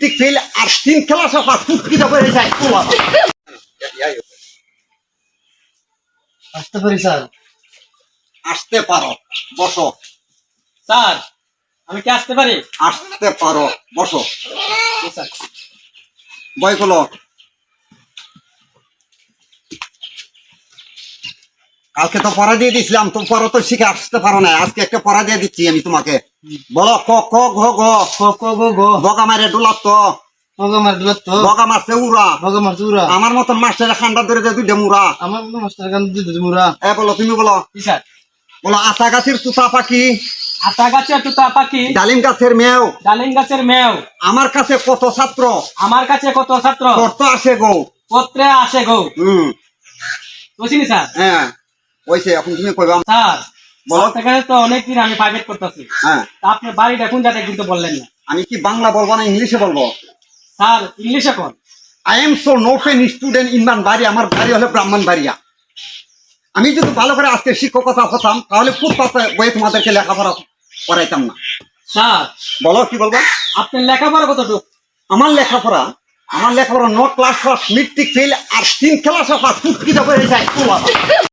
Tick fail আর 3 class অফ ফুটকিটা করে যায় ও বাবা আসতে পারি স্যার? আসতে পারো, বসো। স্যার আমি কি আসতে পারি? আসতে পারো, বসো। জি স্যার। বইগুলো কালকে তো পড়া দিয়ে দিছিলাম, তো পড়া তো শিখে আসতে পারো না, আজকে একটা পড়া দিয়ে দিচ্ছি আমি তোমাকে। বলো ক ক ঘ ঘ ক ক গ ঘ বগা মারে ডুলাত, মগমার দুলাত বগা মারছে উড়া, মগমার চুরা আমার মতন মাস্টারের খান্ডা ধরে দেয় দুইটা মুড়া। আমার মাস্টার গান দিতে মুরা। বলো, তুমি বলো। জি স্যার। বলো আতা গাছের তুতা পাখি, আতা গাছের তুতা পাখি, ডালিম গাছের মেও, ডালিম গাছের মেও, আমার কাছে কত ছাত্র, আমার কাছে কত ছাত্র, পড়তে আসে গো। পত্রে আসে গো। বুঝিনি স্যার? হ্যাঁ ওইসে, এখন তুমি কইবা। স্যার বলো। আপনার কাছে তো অনেকদিন আমি প্রাইভেট করতেছি, হ্যাঁ তা আপনার বাড়িটা কোন জায়গায় কিন্তু বললেন না। আমি কি বাংলা বলবো না ইংলিশে বলবো? স্যার ইংলিশে কোন? I am so note N student in বাড়ি, আমার বাড়ি হলো ব্রাহ্মণবাড়িয়া। আমি যদি ভালো করে আজকে শিক্ষকতা হতাম তাহলে ফুটপাতে বই তোমাদেরকে লেখাপড়া করাইতাম না। স্যার বলো কি বলবো? আপনার লেখাপড়া কতটুকু? আমার লেখাপড়া no class first mid fail আর 3 ক্লাস অফ ফুটকিটা করে যায় ও বাবা।